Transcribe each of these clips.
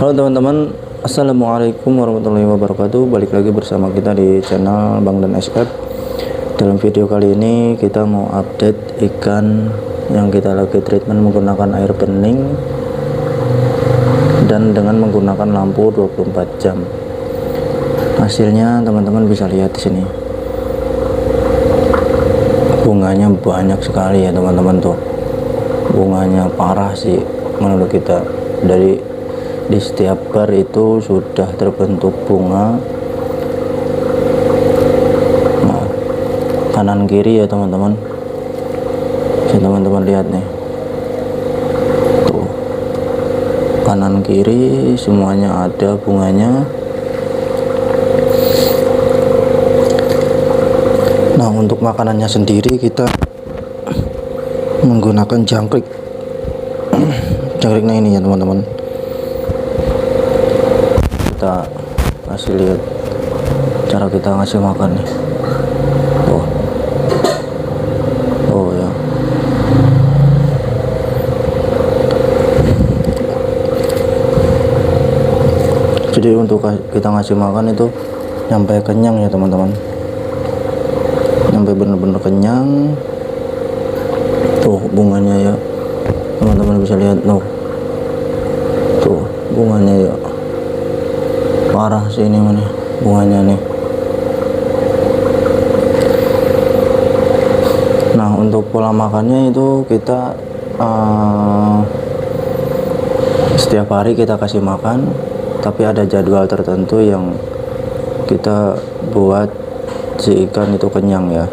Halo teman-teman, Assalamualaikum warahmatullahi wabarakatuh. Balik lagi bersama kita di channel Bang dan SF. Dalam video kali ini kita mau update ikan yang kita lagi treatment menggunakan air bening dan dengan menggunakan lampu 24 jam. Hasilnya teman-teman bisa lihat di sini. Bunganya banyak sekali ya teman-teman tuh. Bunganya parah sih menurut kita. Di setiap bar itu sudah terbentuk bunga. Nah, kanan kiri ya teman-teman, bisa teman-teman lihat nih tuh, kanan kiri semuanya ada bunganya. Nah, untuk makanannya sendiri kita menggunakan jangkrik. Jangkriknya ini ya teman-teman, kita kasih lihat cara kita ngasih makan nih. Oh ya, jadi untuk kita ngasih makan itu sampai kenyang ya teman-teman, sampai bener-bener kenyang. Tuh bunganya ya teman-teman bisa lihat, tuh bunganya ya parah sih ini mana bunganya nih. Nah, untuk pola makannya itu kita setiap hari kita kasih makan, tapi ada jadwal tertentu yang kita buat si ikan itu kenyang ya.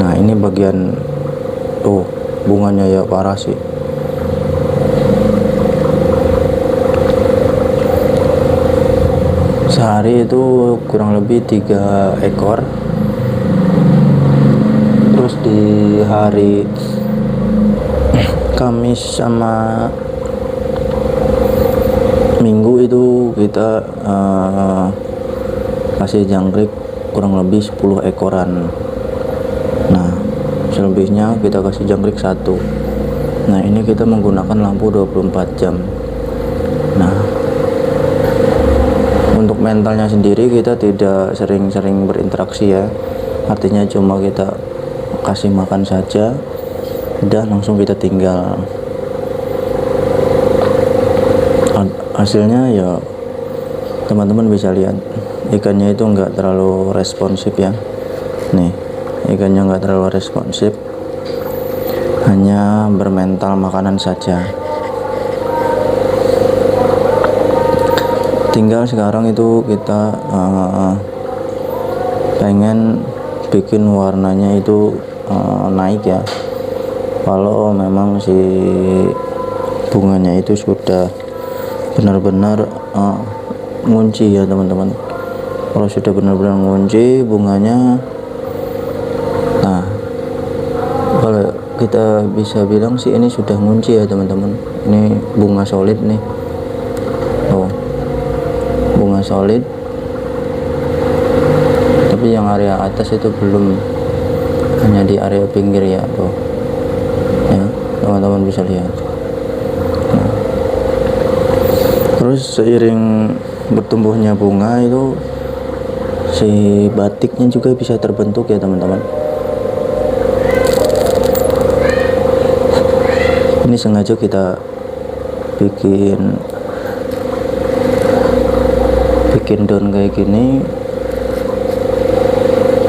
Nah, ini bagian tuh bunganya ya parah sih. Sehari itu kurang lebih 3 ekor. Terus di hari Kamis sama Minggu itu kita kasih jangkrik kurang lebih 10 ekoran. Nah, selebihnya kita kasih jangkrik 1. Nah, ini kita menggunakan lampu 24 jam. Nah, untuk mentalnya sendiri kita tidak sering-sering berinteraksi ya, artinya cuma kita kasih makan saja dan langsung kita tinggal. Hasilnya ya teman-teman bisa lihat, ikannya itu enggak terlalu responsif ya. Nih, ikannya enggak terlalu responsif, hanya bermental makanan saja. Tinggal sekarang itu kita pengen bikin warnanya itu naik ya. Kalau memang si bunganya itu sudah benar-benar ngunci ya teman-teman. Kalau sudah benar-benar ngunci bunganya, nah kalau kita bisa bilang sih ini sudah ngunci ya teman-teman. Ini bunga solid nih. Bunga solid, tapi yang area atas itu belum, hanya di area pinggir ya tuh ya teman-teman bisa lihat. Nah, terus seiring bertumbuhnya bunga itu si batiknya juga bisa terbentuk ya teman-teman. Ini sengaja kita bikin daun kayak gini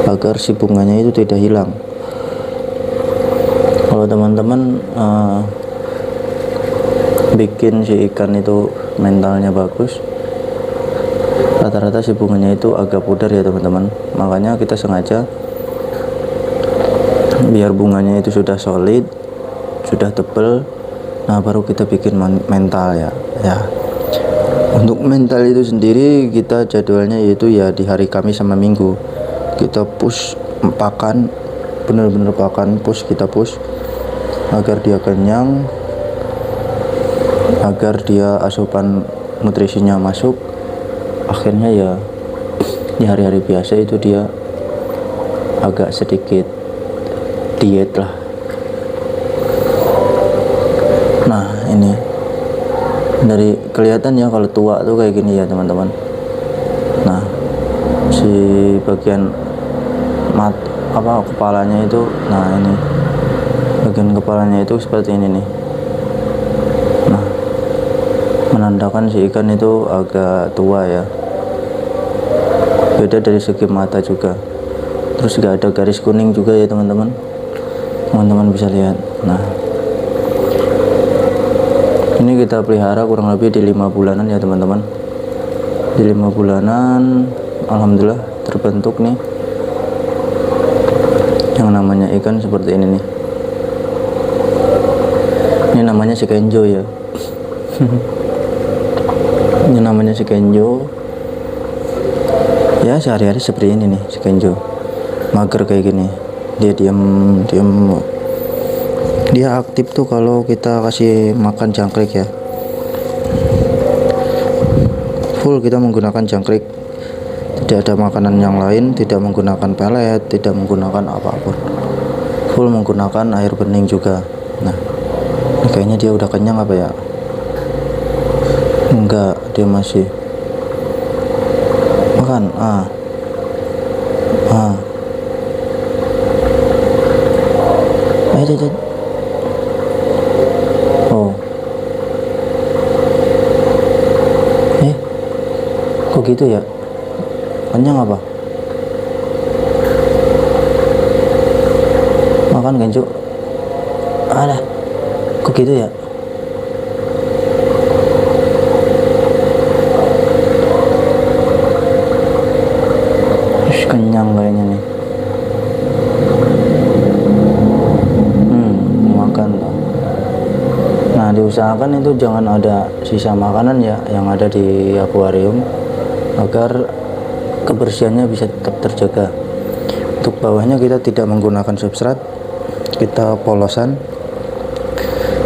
agar si bunganya itu tidak hilang. Kalau teman-teman bikin si ikan itu mentalnya bagus, rata-rata si bunganya itu agak pudar ya teman-teman. Makanya kita sengaja biar bunganya itu sudah solid, sudah tebal, nah baru kita bikin mental ya. Untuk mental itu sendiri kita jadwalnya yaitu ya di hari Kamis sama Minggu kita push pakan, bener-bener pakan kita push agar dia kenyang, agar dia asupan nutrisinya masuk. Akhirnya ya di hari-hari biasa itu dia agak sedikit diet lah. Nah, ini Dari kelihatan ya kalau tua tuh kayak gini ya teman-teman. Nah, si bagian kepalanya itu, nah ini bagian kepalanya itu seperti ini nih. Nah, menandakan si ikan itu agak tua ya. Beda dari segi mata juga. Terus gak ada garis kuning juga ya teman-teman. Teman-teman bisa lihat. Nah, ini kita pelihara kurang lebih di 5 bulanan ya teman-teman. Di 5 bulanan alhamdulillah terbentuk nih yang namanya ikan seperti ini nih. Ini namanya si kenjo ya. Ini namanya si kenjo. Ya sehari-hari seperti ini nih si kenjo. Mager kayak gini. Dia diam. Dia aktif tuh kalau kita kasih makan jangkrik ya. Full kita menggunakan jangkrik. Tidak ada makanan yang lain, tidak menggunakan pelet, tidak menggunakan apapun. Full menggunakan air bening juga. Nah, ini kayaknya dia udah kenyang apa ya? Enggak, dia masih makan. Ayo. Oh, kok gitu ya? Kenyang apa? Makan kan Cuk? Ada. Kok gitu ya? Kenyang kayaknya nih. Makan. Nah, diusahakan itu jangan ada sisa makanan ya yang ada di akuarium agar kebersihannya bisa tetap terjaga. Untuk bawahnya kita tidak menggunakan substrat, kita polosan.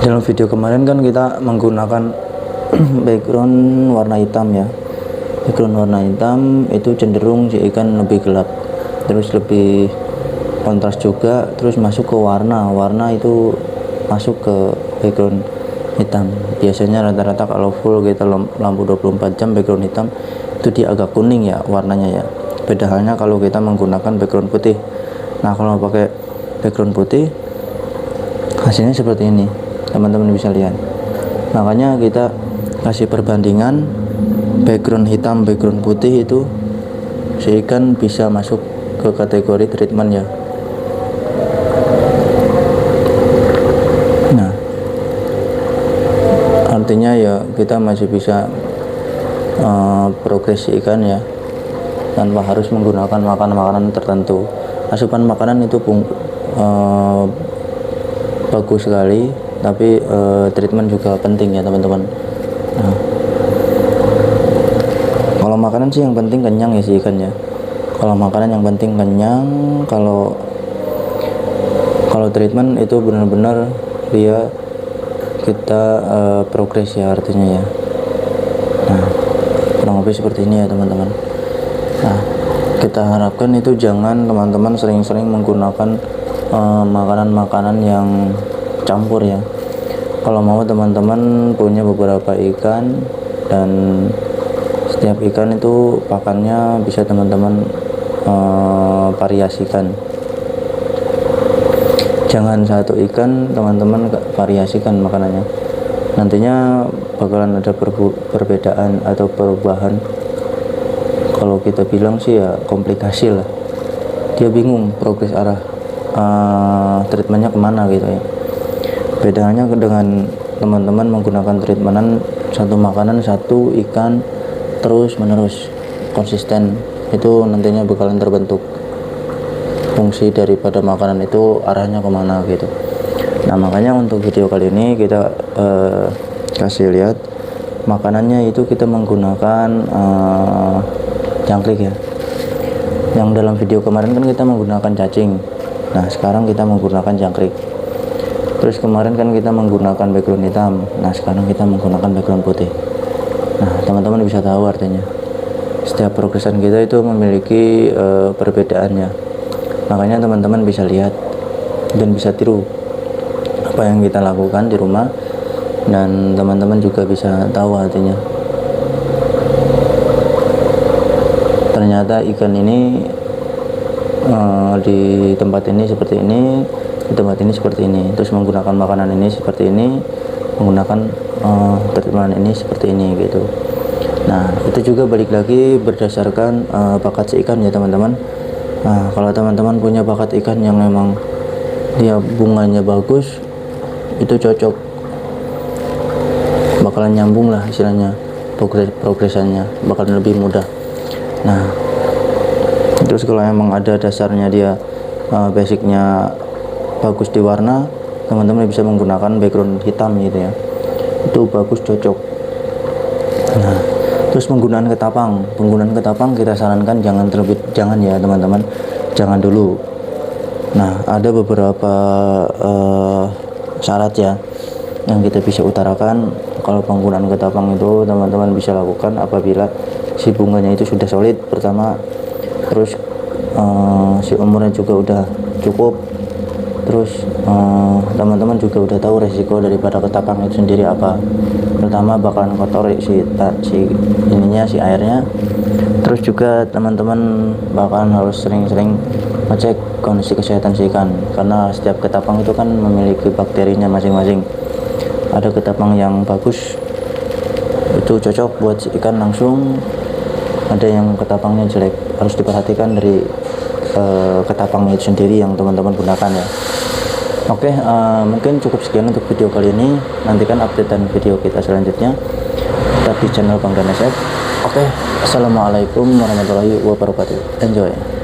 Dalam video kemarin kan kita menggunakan background warna hitam ya. Background warna hitam itu cenderung si ikan lebih gelap, terus lebih kontras juga, terus masuk ke warna itu masuk ke background hitam. Biasanya rata-rata kalau full kita lampu 24 jam background hitam itu dia agak kuning ya warnanya ya. Beda halnya kalau kita menggunakan background putih. Nah, kalau pakai background putih hasilnya seperti ini, teman-teman bisa lihat. Makanya kita kasih perbandingan background hitam background putih itu si ikan bisa masuk ke kategori treatment ya. Nah, artinya ya kita masih bisa progres ikan ya tanpa harus menggunakan makanan tertentu. Asupan makanan itu bagus sekali, tapi treatment juga penting ya teman-teman. Nah, kalau makanan sih yang penting kenyang ya si ikan ya. Kalau makanan yang penting kenyang, kalau treatment itu benar-benar dia kita progres ya artinya ya. Nah, kurang lebih seperti ini ya teman-teman. Nah, kita harapkan itu jangan teman-teman sering-sering menggunakan makanan-makanan yang campur ya. Kalau mau teman-teman punya beberapa ikan dan setiap ikan itu pakannya bisa teman-teman variasikan. Jangan satu ikan teman-teman variasikan makanannya, nantinya bakalan ada perbedaan atau perubahan. Kalau kita bilang sih ya komplikasi lah, dia bingung progres arah treatmentnya kemana gitu ya. Bedanya dengan teman-teman menggunakan treatmentan satu makanan satu ikan terus menerus konsisten, itu nantinya bakalan terbentuk fungsi daripada makanan itu arahnya kemana gitu. Nah, makanya untuk video kali ini kita kasih lihat makanannya itu kita menggunakan jangkrik ya. Yang dalam video kemarin kan kita menggunakan cacing, nah sekarang kita menggunakan jangkrik. Terus kemarin kan kita menggunakan background hitam, nah sekarang kita menggunakan background putih. Nah, teman-teman bisa tahu artinya setiap progresan kita itu memiliki perbedaannya. Makanya teman-teman bisa lihat dan bisa tiru apa yang kita lakukan di rumah. dan teman-teman juga bisa tahu artinya. Ternyata ikan ini di tempat ini seperti ini, di tempat ini seperti ini, terus menggunakan makanan ini seperti ini, menggunakan treatment ini seperti ini gitu. Nah, itu juga balik lagi berdasarkan bakat si ikan ya teman-teman. Nah, kalau teman-teman punya bakat ikan yang memang dia bunganya bagus, itu cocok, bakalan nyambung lah istilahnya, progresannya bakalan lebih mudah. Nah, terus kalau emang ada dasarnya dia basicnya bagus di warna, teman-teman bisa menggunakan background hitam gitu ya, itu bagus, cocok. Nah, terus penggunaan ketapang kita sarankan jangan ya teman-teman, jangan dulu. Nah, ada beberapa syarat ya yang kita bisa utarakan kalau penggunaan ketapang itu teman-teman bisa lakukan apabila si bunganya itu sudah solid pertama, terus si umurnya juga udah cukup, terus teman-teman juga udah tahu resiko daripada ketapang itu sendiri apa. Pertama bakalan kotor si airnya, terus juga teman-teman bakalan harus sering-sering ngecek kondisi kesehatan si ikan, karena setiap ketapang itu kan memiliki bakterinya masing-masing. Ada ketapang yang bagus itu cocok buat si ikan langsung, ada yang ketapangnya jelek, harus diperhatikan dari ketapangnya itu sendiri yang teman-teman gunakan ya. Oke, mungkin cukup sekian untuk video kali ini. Nantikan updatean video kita selanjutnya tetap di channel Bang Dan SF. Oke, assalamualaikum warahmatullahi wabarakatuh. Enjoy.